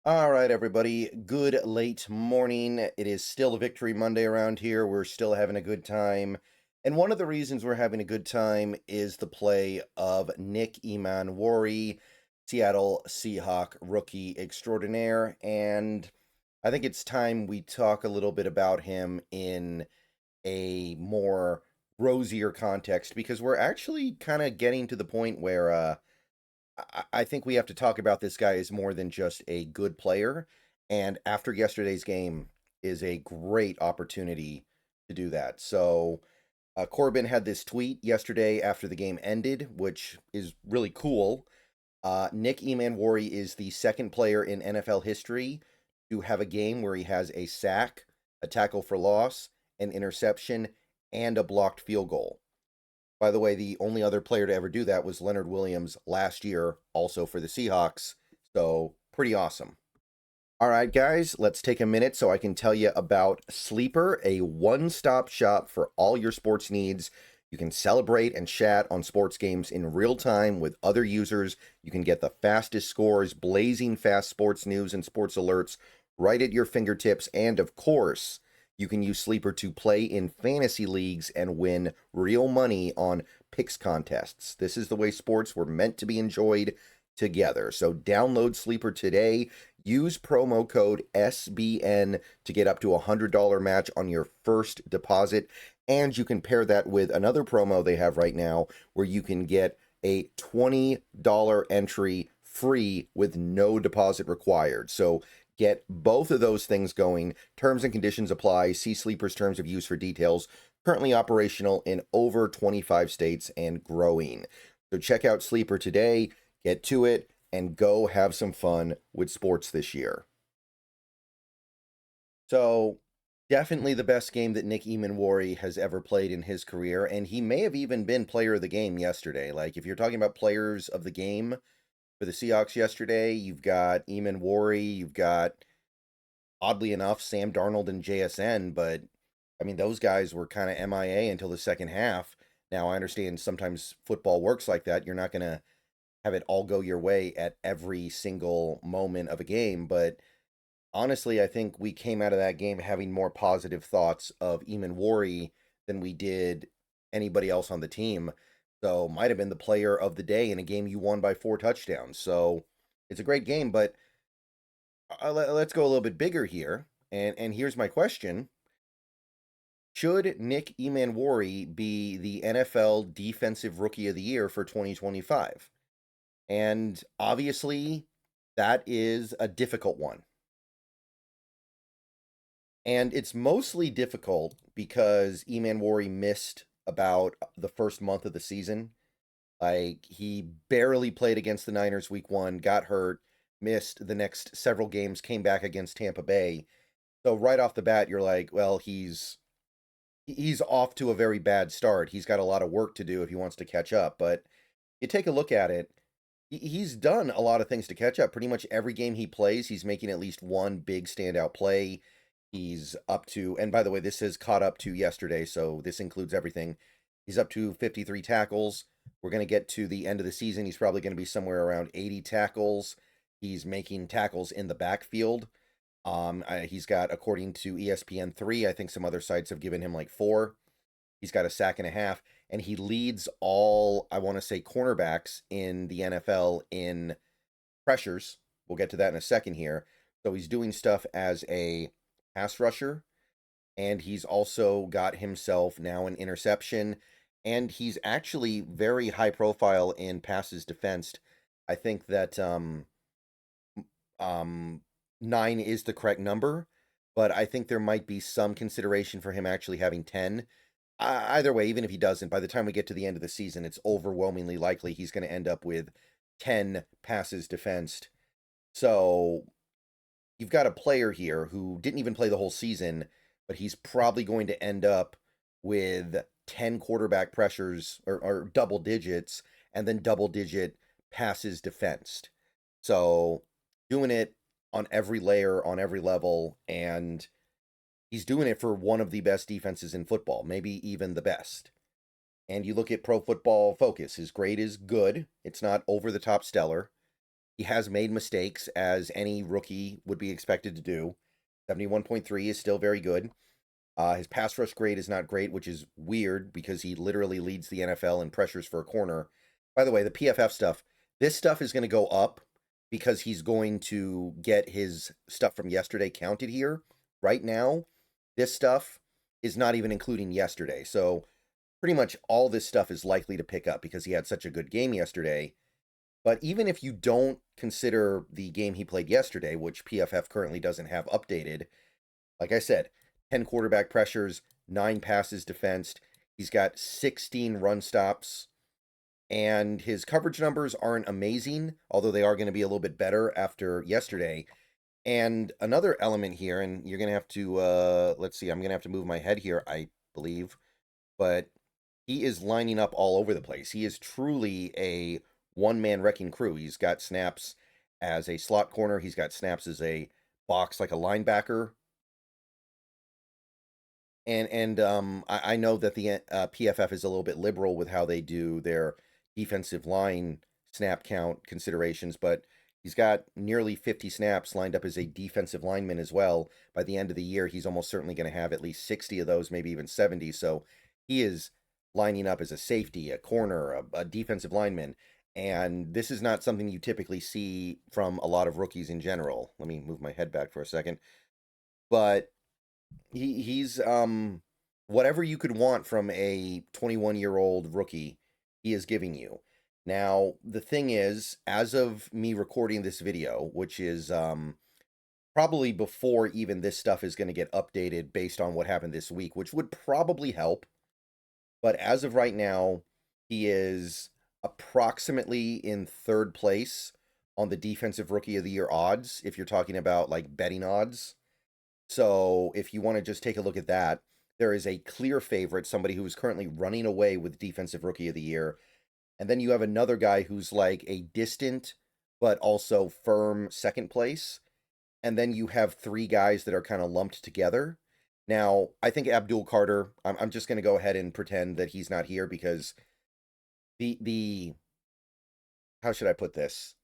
All right, everybody. Good late morning. It is still a Victory Monday around here. We're still having a good time. And one of the reasons we're having a good time is the play of Nick Emmanwori, Seattle Seahawk rookie extraordinaire. And I think it's time we talk a little bit about him in a more rosier context because we're actually kind of getting to the point where I think we have to talk about this guy as more than just a good player. And after yesterday's game is a great opportunity to do that. So Corbin had this tweet yesterday after the game ended, which is really cool. Nick Emmanwori is the second player in NFL history to have a game where he has a sack, a tackle for loss, an interception, and a blocked field goal. By the way, the only other player to ever do that was Leonard Williams last year, also for the Seahawks. So, pretty awesome. All right, guys, let's take a minute so I can tell you about Sleeper, a one stop shop for all your sports needs. You can celebrate and chat on sports games in real time with other users. You can get the fastest scores, blazing fast sports news and sports alerts right at your fingertips. And of course, you can use Sleeper to play in fantasy leagues and win real money on picks contests. This is the way sports were meant to be enjoyed together. So download Sleeper today. Use promo code SBN to get up to a $100 match on your first deposit. And you can pair that with another promo they have right now where you can get a $20 entry free with no deposit required. So get both of those things going. Terms and conditions apply. See Sleeper's terms of use for details. Currently operational in over 25 states and growing. So check out Sleeper today. Get to it and go have some fun with sports this year. So, definitely the best game that Nick Emmanwori has ever played in his career, and he may have even been player of the game yesterday. Like, if you're talking about players of the game for the Seahawks yesterday, you've got Emmanwori, you've got, oddly enough, Sam Darnold and JSN, but I mean, those guys were kind of MIA until the second half. Now, I understand sometimes football works like that. You're not going to have it all go your way at every single moment of a game. But honestly, I think we came out of that game having more positive thoughts of Emmanwori than we did anybody else on the team. So might have been the player of the day in a game you won by 4 touchdowns. So it's a great game, but let's go a little bit bigger here. And here's my question. Should Nick Emmanwori be the NFL Defensive Rookie of the Year for 2025? And obviously, that is a difficult one. And it's mostly difficult because Emmanwori missed about the first month of the season. Like, he barely played against the Niners week one, got hurt, missed the next several games, came back against Tampa Bay. So right off the bat, you're like, well, he's off to a very bad start. He's got a lot of work to do if he wants to catch up. But you take a look at it, he's done a lot of things to catch up. Pretty much every game he plays, he's making at least one big standout play. He's up to, and by the way, this is caught up to yesterday, so this includes everything. He's up to 53 tackles. We're going to get to the end of the season. He's probably going to be somewhere around 80 tackles. He's making tackles in the backfield. He's got, according to ESPN3, I think some other sites have given him like 4. He's got a sack and a half, and he leads all, I want to say, cornerbacks in the NFL in pressures. We'll get to that in a second here. So he's doing stuff as a pass rusher, and he's also got himself now an interception, and he's actually very high profile in passes defensed. I think that 9 is the correct number, but I think there might be some consideration for him actually having 10. Either way, even if he doesn't, by the time we get to the end of the season, it's overwhelmingly likely he's going to end up with 10 passes defensed. So you've got a player here who didn't even play the whole season, but he's probably going to end up with 10 quarterback pressures or double digits and then double digit passes defensed. So doing it on every layer, on every level, and he's doing it for one of the best defenses in football, maybe even the best. And you look at Pro Football Focus, his grade is good. It's not over the top stellar. He has made mistakes, as any rookie would be expected to do. 71.3 is still very good. His pass rush grade is not great, which is weird because he literally leads the NFL in pressures for a corner. By the way, the PFF stuff, this stuff is going to go up because he's going to get his stuff from yesterday counted here. Right now, this stuff is not even including yesterday. So pretty much all this stuff is likely to pick up because he had such a good game yesterday. But even if you don't consider the game he played yesterday, which PFF currently doesn't have updated, like I said, 10 quarterback pressures, 9 passes defensed. He's got 16 run stops, and his coverage numbers aren't amazing, although they are going to be a little bit better after yesterday. And another element here, and you're going to have to, let's see, I'm going to have to move my head here, I believe, but he is lining up all over the place. He is truly a one-man wrecking crew. He's got snaps as a slot corner. He's got snaps as a box like a linebacker. I know that the PFF is a little bit liberal with how they do their defensive line snap count considerations, but he's got nearly 50 snaps lined up as a defensive lineman as well. By the end of the year, he's almost certainly going to have at least 60 of those, maybe even 70. So he is lining up as a safety, a corner, a defensive lineman. And this is not something you typically see from a lot of rookies in general. Let me move my head back for a second. But he's whatever you could want from a 21-year-old rookie, he is giving you. Now, the thing is, as of me recording this video, which is probably before even this stuff is going to get updated based on what happened this week, which would probably help. But as of right now, he is approximately in third place on the defensive rookie of the year odds, if you're talking about like betting odds. So if you want to just take a look at that, there is a clear favorite, somebody who is currently running away with defensive rookie of the year. And then you have another guy who's like a distant but also firm second place. And then you have 3 guys that are kind of lumped together. Now, I think Abdul Carter, I'm just going to go ahead and pretend that he's not here because the how should I put this?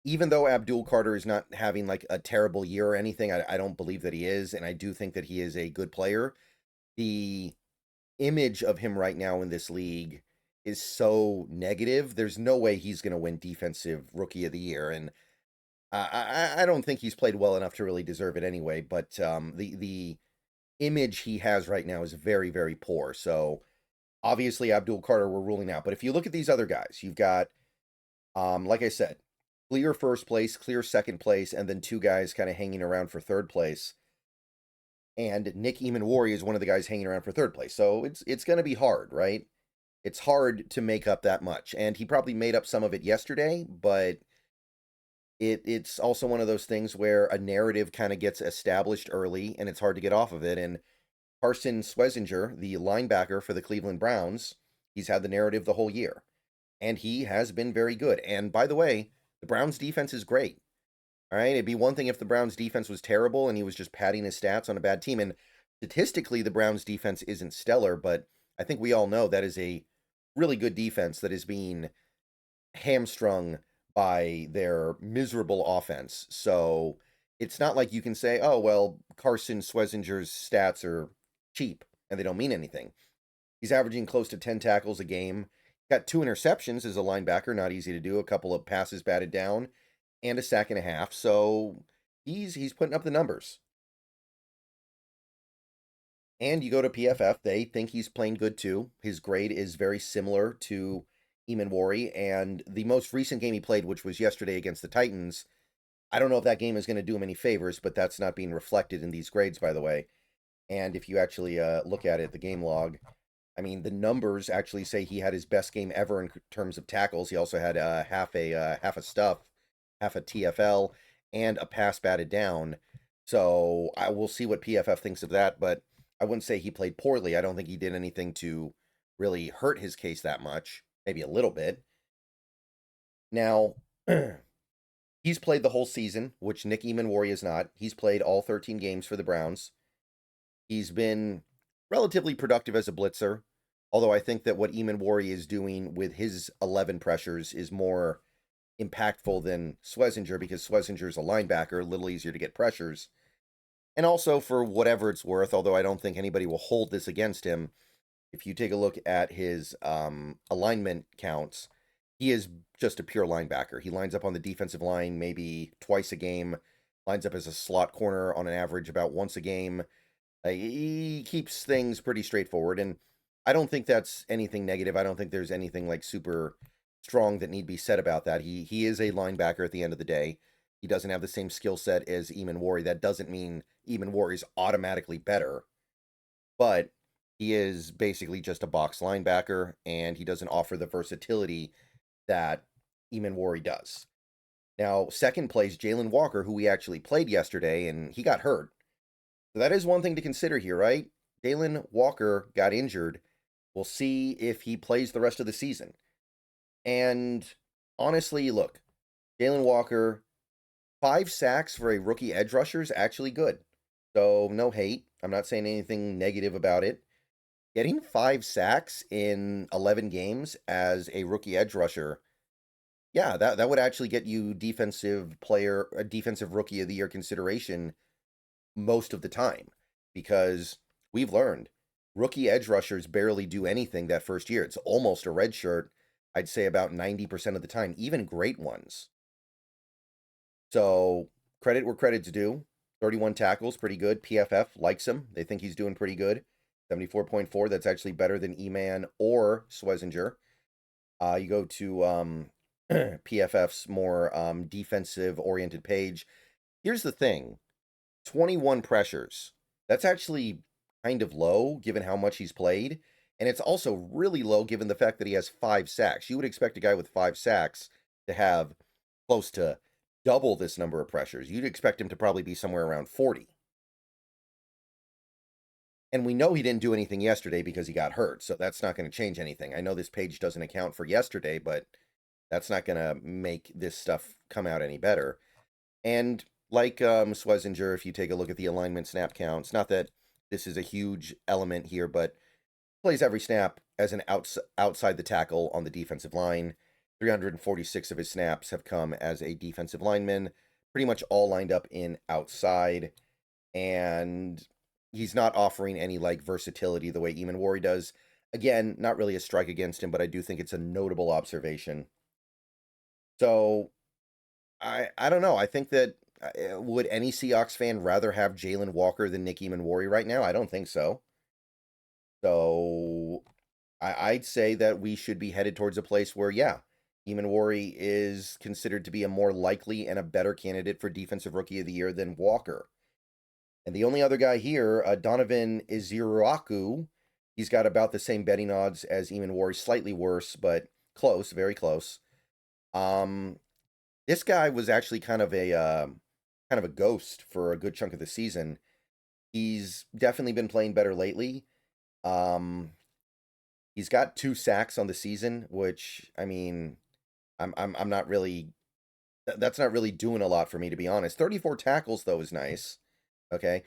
Even though Abdul Carter is not having like a terrible year or anything, I don't believe that he is, and I do think that he is a good player. The image of him right now in this league is so negative. There's no way he's going to win Defensive Rookie of the Year, and I don't think he's played well enough to really deserve it anyway. But the image he has right now is very, very poor. So obviously Abdul Carter we're ruling out. But if you look at these other guys, you've got, like I said, clear first place, clear second place, and then 2 guys kind of hanging around for third place. And Nick Emmanwori is one of the guys hanging around for third place. So it's going to be hard, right? It's hard to make up that much. And he probably made up some of it yesterday, but it's also one of those things where a narrative kind of gets established early and it's hard to get off of it. And Carson Schwesinger, the linebacker for the Cleveland Browns, he's had the narrative the whole year. And he has been very good. And by the way, the Browns defense is great. All right. It'd be one thing if the Browns defense was terrible and he was just padding his stats on a bad team. And statistically, the Browns defense isn't stellar, but I think we all know that is a really good defense that is being hamstrung by their miserable offense. So it's not like you can say, oh, well, Carson Schwesinger's stats are cheap and they don't mean anything. He's averaging close to 10 tackles a game. Got 2 interceptions as a linebacker, not easy to do. A couple of passes batted down, and a sack and a half. So he's putting up the numbers. And you go to PFF, they think he's playing good too. His grade is very similar to Emmanwori, and the most recent game he played, which was yesterday against the Titans, I don't know if that game is going to do him any favors, but that's not being reflected in these grades, by the way. And if you actually look at it, the game log, I mean, the numbers actually say he had his best game ever in terms of tackles. He also had half a stuff, half a TFL, and a pass batted down. So I will see what PFF thinks of that, but I wouldn't say he played poorly. I don't think he did anything to really hurt his case that much, maybe a little bit. Now, he's played the whole season, which Nick Emmanwori is not. He's played all 13 games for the Browns. He's been relatively productive as a blitzer, although I think that what Emmanwori is doing with his 11 pressures is more impactful than Schwesinger because Schwesinger's a linebacker, a little easier to get pressures. And also, for whatever it's worth, although I don't think anybody will hold this against him, if you take a look at his alignment counts, he is just a pure linebacker. He lines up on the defensive line maybe twice a game, lines up as a slot corner on an average about once a game. He keeps things pretty straightforward, and I don't think that's anything negative. I don't think there's anything like super strong that need to be said about that. He is a linebacker at the end of the day. He doesn't have the same skill set as Emmanwori. That doesn't mean Emmanwori is automatically better, but he is basically just a box linebacker, and he doesn't offer the versatility that Emmanwori does. Now, second plays Jalen Walker, who we actually played yesterday, and he got hurt. So that is one thing to consider here, right? Jalen Walker got injured. We'll see if he plays the rest of the season. And honestly, look, Jalen Walker, 5 sacks for a rookie edge rusher is actually good. So no hate. I'm not saying anything negative about it. Getting 5 sacks in 11 games as a rookie edge rusher, yeah, that would actually get you defensive rookie of the year consideration most of the time, because we've learned rookie edge rushers barely do anything that first year. It's almost a red shirt, I'd say about 90% of the time, even great ones. So credit where credit's due. 31 tackles, pretty good. PFF likes him. They think he's doing pretty good. 74.4, that's actually better than Eman or Schwesinger. You go to PFF's more defensive-oriented page. Here's the thing. 21 pressures. That's actually kind of low, given how much he's played. And it's also really low, given the fact that he has 5 sacks. You would expect a guy with 5 sacks to have close to double this number of pressures. You'd expect him to probably be somewhere around 40. And we know he didn't do anything yesterday because he got hurt, so that's not going to change anything. I know this page doesn't account for yesterday, but that's not going to make this stuff come out any better. And like Schwesinger, if you take a look at the alignment snap counts, not that this is a huge element here, but plays every snap as an outside the tackle on the defensive line. 346 of his snaps have come as a defensive lineman, pretty much all lined up in outside. And he's not offering any like versatility the way Emmanwori does. Again, not really a strike against him, but I do think it's a notable observation. So I don't know. I think that would any Seahawks fan rather have Jalen Walker than Nick Emmanwori right now? I don't think so. So I'd say that we should be headed towards a place where, yeah, Emmanwori is considered to be a more likely and a better candidate for Defensive Rookie of the Year than Walker. And the only other guy here, Donovan Ezeiruaku, he's got about the same betting odds as Emmanwori, slightly worse, but close, very close. This guy was actually kind of a ghost for a good chunk of the season. He's definitely been playing better lately. He's got 2 sacks on the season, which I mean, I'm not really, that's not really doing a lot for me, to be honest. 34 tackles though is nice. Okay.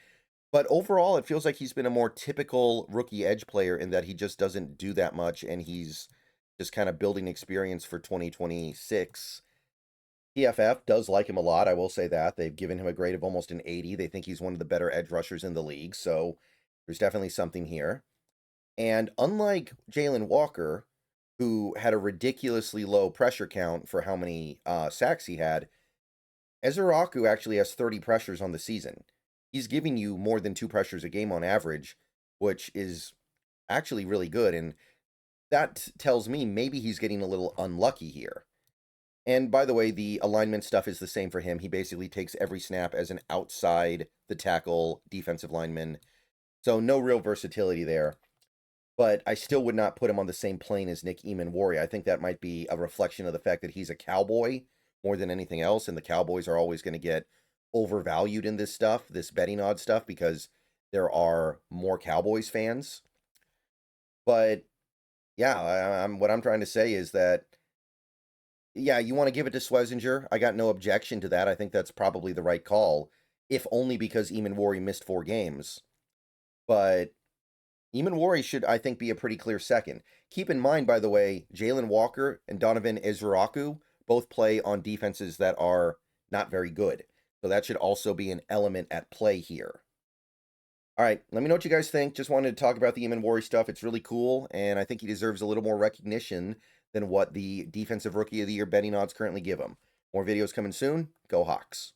But overall, it feels like he's been a more typical rookie edge player in that he just doesn't do that much, and he's just kind of building experience for 2026. PFF does like him a lot, I will say that. They've given him a grade of almost an 80. They think he's one of the better edge rushers in the league, so there's definitely something here. And unlike Jalen Walker, who had a ridiculously low pressure count for how many sacks he had, Ezeiruaku actually has 30 pressures on the season. He's giving you more than 2 pressures a game on average, which is actually really good. And that tells me maybe he's getting a little unlucky here. And by the way, the alignment stuff is the same for him. He basically takes every snap as an outside the tackle defensive lineman. So no real versatility there. But I still would not put him on the same plane as Nick Emmanwori. I think that might be a reflection of the fact that he's a Cowboy more than anything else. And the Cowboys are always going to get overvalued in this stuff, this betting odds stuff, because there are more Cowboys fans. But yeah, what I'm trying to say is that, yeah, you want to give it to Schwesinger. I got no objection to that. I think that's probably the right call, if only because Emmanwori missed 4 games. But Emmanwori should, I think, be a pretty clear second. Keep in mind, by the way, Jalen Walker and Donovan Ezeiruaku both play on defenses that are not very good. So that should also be an element at play here. All right, let me know what you guys think. Just wanted to talk about the Emmanwori stuff. It's really cool, and I think he deserves a little more recognition than what the Defensive Rookie of the Year betting odds currently give him. More videos coming soon. Go Hawks.